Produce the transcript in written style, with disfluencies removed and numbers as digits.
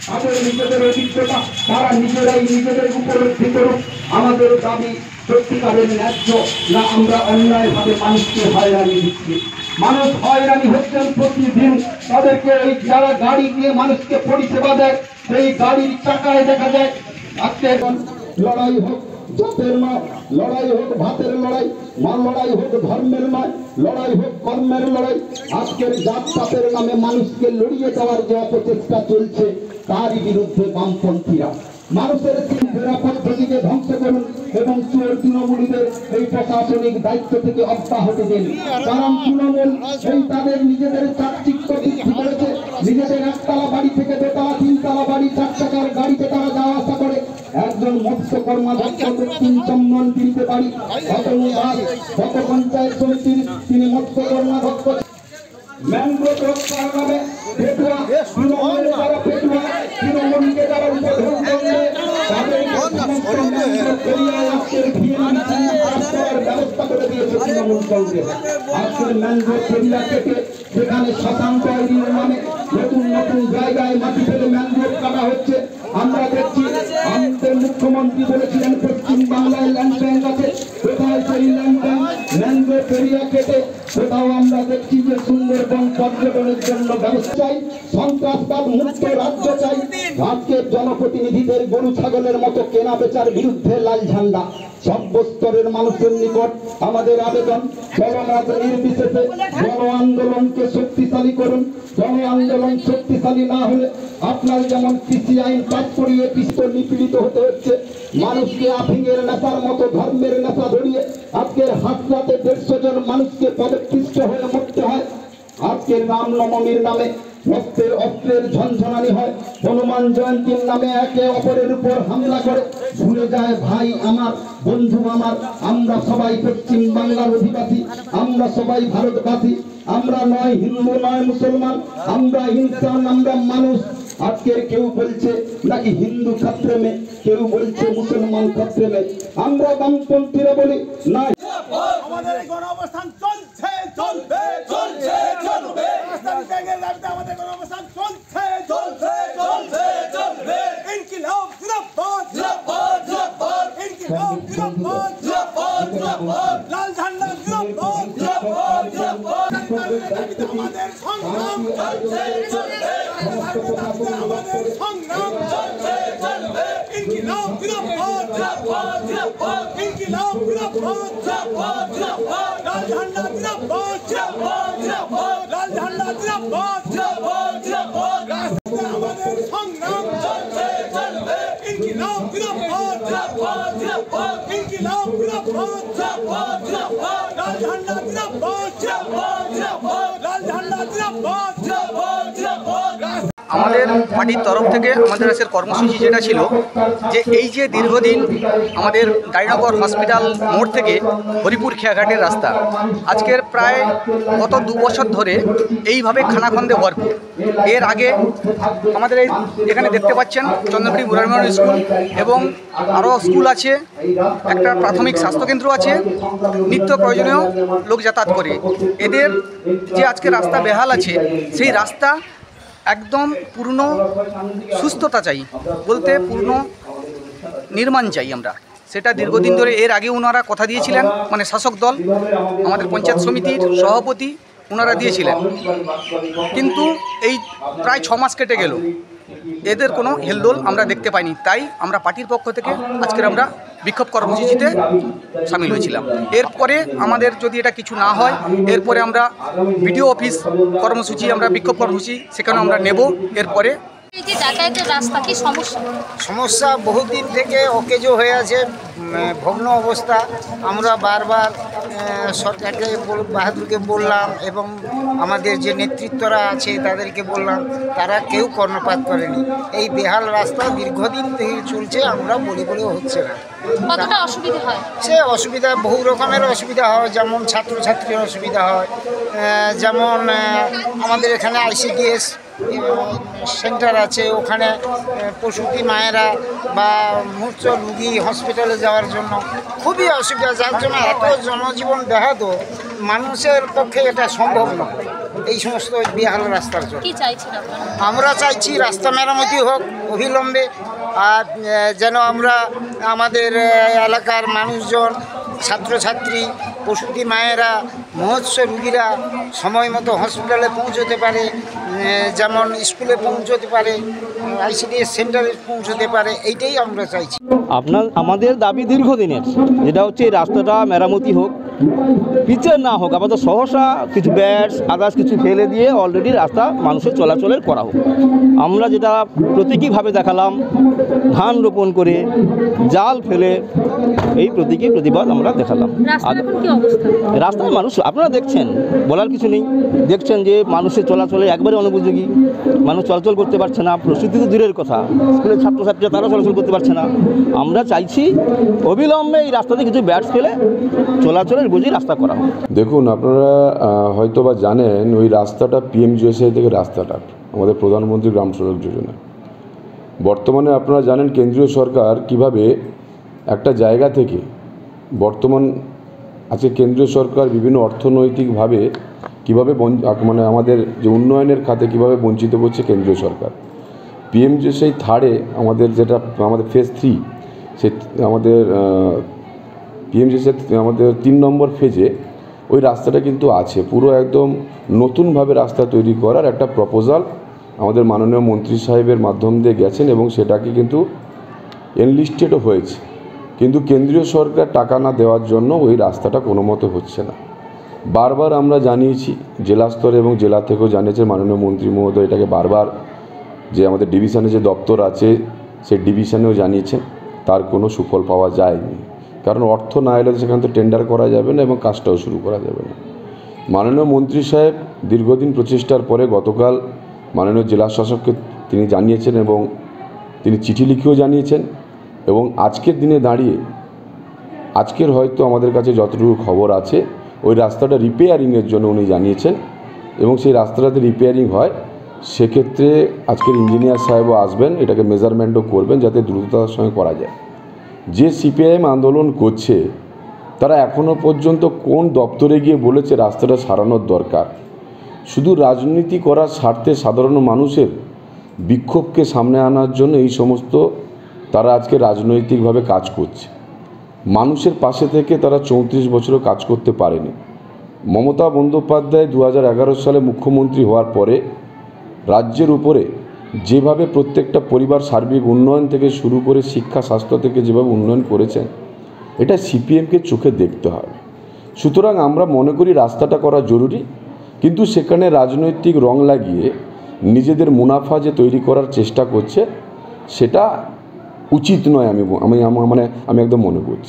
তাদের নিজেদের অভিজ্ঞতা তারা নিজেরাই নিজেদের উপলব্ধি করুক। আমাদের দাবি সত্যিকারের ন্যায্য না আমরা অন্যায়ভাবে মানুষকে হয়রানি দিচ্ছি। মানুষ হয়রানি হচ্ছেন প্রতিদিন। তাদেরকে এই যারা গাড়ি দিয়ে মানুষকে পরিষেবা দেয় সেই গাড়ির চাকায় দেখা যায় আজকে লড়াই হোক জাতের নয়, লড়াই হোক ভাতের লড়াই, লড়াই হোক ধর্মের নয়, লড়াই হোক কর্মের লড়াই। আজকের জাত পাতের নামে মানুষকে লড়িয়ে দেওয়ার যে অপচেষ্টা চলছে তারই বিরুদ্ধে বামপন্থীরা মানুষের চিন্তা পদ্ধতিকে ধ্বংস করুন এবং চোর তৃণমূলীদের এই প্রশাসনিক দায়িত্ব থেকে অব্যাহতি দিন। কারণ তৃণমূল এই তাদের নিজেদের চাকচিক্য বৃদ্ধি করেছে। নিজেদের একতলা বাড়ি থেকে দোতলা তিনতলা বাড়ি 4 চাকার গাড়িতে তারা যাওয়া আসা করে। একজন মৎস্য কর্মাধ্যক্ষ 3 চন্দন কিনতে পারি, গত পঞ্চায়েত সমিতির তিনি মৎস্য কর্মাধ্যক্ষ। ম্যানগ্রোভ রক্ষার নামে পেটুয়া তৃণমূলের যারা পেটুয়া তৃণমূলকে যারা উদ্বোধন করবে তাদের ব্যবস্থা করে দিয়েছে তৃণমূল কংগ্রেস। আজকের ম্যানগ্রোভ এরিয়া থেকে সেখানে শ্মশান তৈরির নামে নতুন নতুন জায়গায় মাটি ফেলে ম্যানগ্রোভ কাটা হচ্ছে। আমরা দেখছি আমাদের মুখ্যমন্ত্রী বলেছিলেন পশ্চিম বাংলায় ল্যান্ড ব্যাংক আছে, কোথায় সেই ল্যান্ড ব্যাংক ম্যানগ্রোভ এরিয়া কেটে কোথাও আমরা দেখছি যে সুন্দরবন পর্যটনের জন্য ব্যবস্থা চাই, সন্ত্রাসবাদ মুক্ত রাজ্য চাই। আজকের জনপ্রতিনিধিদের গরু ছাগলের মতো কেনা বেচার বিরুদ্ধে লাল ঝান্ডা। সর্ব স্তরের মানুষের নিকট আমাদের আবেদন, জনমত নির্বিশেষে গণ আন্দোলনকে শক্তিশালী করুন। গণ আন্দোলন শক্তিশালী না হলে আপনার যেমন কৃষি আইন পাস করিয়ে কৃষক নিপীড়িত হতে হচ্ছে, মানুষকে আফিংয়ের নেশার মতো ধর্মের নেশা ধরিয়ে আজকের হাসরাতে 150 জন মানুষকে পদপিষ্ট হয়ে মরতে হয়। আজকের রামনবমীর নামে রক্তের অস্ত্রের ঝনঝনানি হয়। হনুমান জয়ন্তীর নামে একে অপরের উপর হামলা করে ভুলে যায় ভাই আমার, বন্ধু আমার, আমরা সবাই পশ্চিম বাংলার অধিবাসী, আমরা সবাই ভারতবাসী, আমরা নয় হিন্দু নয় মুসলমান, আমরা ইনসান, আমরা মানুষ। আজকের কেউ বলছে নাকি হিন্দু খাত্রে মে, কেউ বলছে মুসলমান খাত্রে মে। আমরা বামপন্থীরা বলি না, আমাদের গণ অবস্থান চলছে, চলবে, চলছে, চলবে। রাজধানী ব্যাংকের দাবিতে আমাদের গণ অবস্থান চলছে, চলছে, চলছে, চলবে। ইনকিলাব জিন্দাবাদ, জিন্দাবাদ, জিন্দাবাদ। ইনকিলাব জিন্দাবাদ, জিন্দাবাদ, জিন্দাবাদ। লাল ঝান্ডা জিন্দাবাদ, জিন্দাবাদ, জিন্দাবাদ। দাবিতে আমাদের সংগ্রাম চলছে, চলবে। আমাদের সংগ্রাম চলছে, চলবে। ইনকিলাব জিন্দাবাদ, জিন্দাবাদ, জিন্দাবাদ। ইনকিলাব জিন্দাবাদ, জিন্দাবাদ, জিন্দাবাদ। লাল ঝান্ডা জিন্দাবাদ, জিন্দাবাদ, জিন্দাবাদ। লাল ঝান্ডা জিন্দাবাদ, জিন্দাবাদ, জিন্দাবাদ। রাস্তায় আমাদের সংগ্রাম চলছে, চলবে। ইনকিলাব জিন্দাবাদ, জিন্দাবাদ, জিন্দাবাদ। ইনকিলাব জিন্দাবাদ, জিন্দাবাদ, জিন্দাবাদ। লাল ঝান্ডা জিন্দাবাদ, জিন্দাবাদ, জিন্দাবাদ। লাল ঝান্ডা জিন্দাবাদ, জিন্দাবাদ, জিন্দাবাদ। আমাদের পার্টির তরফ থেকে আমাদের আজকের কর্মসূচি যেটা ছিল যে এই যে দীর্ঘদিন আমাদের গাইনগর হসপিটাল মোড় থেকে হরিপুর খেয়াঘাটের রাস্তা আজকের প্রায় গত 2 বছর ধরে এইভাবে খানাখন্দে ভরপুর। এর আগে আমাদের এখানে দেখতে পাচ্ছেন চন্দ্রপুরি মুরারমোহন স্কুল এবং আরও স্কুল আছে, একটা প্রাথমিক স্বাস্থ্যকেন্দ্র আছে, নিত্য প্রয়োজনীয় লোক যাতায়াত করে। এদের যে আজকে রাস্তা বেহাল আছে সেই রাস্তা একদম পূর্ণ সুস্থতা চাই, বলতে পূর্ণ নির্মাণ চাই আমরা। সেটা দীর্ঘদিন ধরে এর আগে ওনারা কথা দিয়েছিলেন, মানে শাসক দল আমাদের পঞ্চায়েত সমিতির সভাপতি ওনারা দিয়েছিলেন, কিন্তু এই প্রায় 6 মাস কেটে গেল, এদের কোনো হেলদোল আমরা দেখতে পাইনি। তাই আমরা পার্টির পক্ষ থেকে আজকের আমরা বিক্ষোভ কর্মসূচিতে সামিল হয়েছিলাম। এরপরে আমাদের যদি এটা কিছু না হয়, এরপরে আমরা বিডিও অফিস কর্মসূচি, আমরা বিক্ষোভ কর্মসূচি সেখানে আমরা নেব। এরপরে এই যে যাতায়াতের রাস্তা কি সমস্যা বহুদিন থেকে অকেজো হয়ে আছে, ভগ্ন অবস্থা। আমরা বারবার সরকারকে বাহাদুরকে বললাম এবং আমাদের যে নেতৃত্বরা আছে তাদেরকে বললাম, তারা কেউ কর্ণপাত করেনি। এই বেহাল রাস্তা দীর্ঘদিন থেকে চলছে, আমরা বলে বলেও হচ্ছে না। কতটা অসুবিধা হয়? সে অসুবিধা বহু রকমের অসুবিধা হয়, যেমন ছাত্রছাত্রীর অসুবিধা হয়, যেমন আমাদের এখানে ICDS সেন্টার আছে, ওখানে প্রসূতি মায়েরা বা মূর্ছ রুগী হসপিটালে যাওয়ার জন্য খুবই অসুবিধা, যার জন্য এত জনজীবন ব্যাহত, মানুষের পক্ষে এটা সম্ভব নয় এই সমস্ত বেহাল রাস্তার জন্য। কি চাইছেন আপনারা? আমরা চাইছি রাস্তা মেরামতি হোক, অবিলম্বে। আর যেন আমরা আমাদের এলাকার মানুষজন, ছাত্রছাত্রী, প্রসূতি মায়েরা, মুমূর্ষু রুগীরা সময় মতো হসপিটালে পৌঁছতে পারে, যেমন স্কুলে পৌঁছতে পারে, আইসিডিএস সেন্টারে পৌঁছতে পারে, এইটাই আমরা চাইছি। আমাদের দাবি দীর্ঘদিনের, যেটা হচ্ছে এই রাস্তাটা মেরামতি হোক, পিচের না হোক, আপাতত সহসা কিছু ব্যাটস আদার্স কিছু ফেলে দিয়ে অলরেডি রাস্তা মানুষের চলাচলের করা হোক। আমরা যেটা প্রতীকীভাবে দেখালাম, ধান রোপণ করে জাল ফেলে, এই প্রতীকী প্রতিবাদ আমরা দেখালাম। রাস্তায় মানুষ আপনারা দেখছেন, বলার কিছু নেই, দেখছেন যে মানুষের চলাচলে একবারে অনুপযোগী, মানুষ চলাচল করতে পারছে না, প্রস্তুতি তো দূরের কথা, স্কুলের ছাত্রছাত্রীরা তারা চলাচল করতে পারছে না। আমরা চাইছি অবিলম্বে এই রাস্তাতে কিছু ব্যাটস ফেলে চলাচলের বুঝি রাস্তা করা হোক। দেখুন, আপনারা হয়তো বা জানেন ওই রাস্তাটা পিএমজিএসআই থেকে রাস্তাটা আমাদের প্রধানমন্ত্রী গ্রাম সড়ক যোজনা। বর্তমানে আপনারা জানেন কেন্দ্রীয় সরকার কিভাবে একটা জায়গা থেকে বর্তমান আজকে কেন্দ্রীয় সরকার বিভিন্ন অর্থনৈতিকভাবে কীভাবে মানে আমাদের যে উন্নয়নের খাতে কীভাবে বঞ্চিত করছে কেন্দ্রীয় সরকার। পিএমজিএসআই থার্ডে আমাদের যেটা আমাদের ফেজ 3, সে আমাদের পিএমজিএসআই আমাদের 3 নম্বর ফেজে ওই রাস্তাটা কিন্তু আছে। পুরো একদম নতুনভাবে রাস্তা তৈরি করার একটা প্রপোজাল আমাদের মাননীয় মন্ত্রী সাহেবের মাধ্যম দিয়ে গেছেন এবং সেটাকে কিন্তু এনলিস্টেডও হয়েছে। কিন্তু কেন্দ্রীয় সরকার টাকা না দেওয়ার জন্য ওই রাস্তাটা কোনো মতো হচ্ছে না। বারবার আমরা জানিয়েছি, জেলা স্তরে এবং জেলা থেকেও জানিয়েছে মাননীয় মন্ত্রী মহোদয় এটাকে বারবার, যে আমাদের ডিভিশনে যে দপ্তর আছে সেই ডিভিশনেও জানিয়েছেন, তার কোনো সুফল পাওয়া যায়নি। কারণ অর্থ না এলে সেখানে তো টেন্ডার করা যাবে না এবং কাজটাও শুরু করা যাবে না। মাননীয় মন্ত্রী সাহেব দীর্ঘদিন প্রচেষ্টার পরে গতকাল মাননীয় জেলা শাসককে তিনি জানিয়েছেন এবং তিনি চিঠি লিখেও জানিয়েছেন এবং আজকের দিনে দাঁড়িয়ে আজকের হয়তো আমাদের কাছে যতটুকু খবর আছে ওই রাস্তাটা রিপেয়ারিংয়ের জন্য উনি জানিয়েছেন এবং সেই রাস্তাটাতে রিপেয়ারিং হয় সেক্ষেত্রে আজকের ইঞ্জিনিয়ার সাহেবও আসবেন, এটাকে মেজারমেন্টও করবেন যাতে দ্রুততার সঙ্গে করা যায়। যে সিপিআইএম আন্দোলন করছে তারা এখনও পর্যন্ত কোন দপ্তরে গিয়ে বলেছে রাস্তাটা সারানোর দরকার? শুধু রাজনীতি করার স্বার্থে সাধারণ মানুষের বিক্ষোভকে সামনে আনার জন্য এই সমস্ত তারা আজকে রাজনৈতিকভাবে কাজ করছে। মানুষের পাশে থেকে তারা 34 বছরও কাজ করতে পারেনি। মমতা বন্দ্যোপাধ্যায় 2011 সালে মুখ্যমন্ত্রী হওয়ার পরে রাজ্যের উপরে যেভাবে প্রত্যেকটা পরিবার সার্বিক উন্নয়ন থেকে শুরু করে শিক্ষা স্বাস্থ্য থেকে যেভাবে উন্নয়ন করেছেন, এটা সিপিএমকে চোখে দেখতে হবে। সুতরাং আমরা মনে করি রাস্তাটা করা জরুরি, কিন্তু সেখানে রাজনৈতিক রং লাগিয়ে নিজেদের মুনাফা যে তৈরি করার চেষ্টা করছে সেটা উচিত নয়, আমি একদম মনে করছি।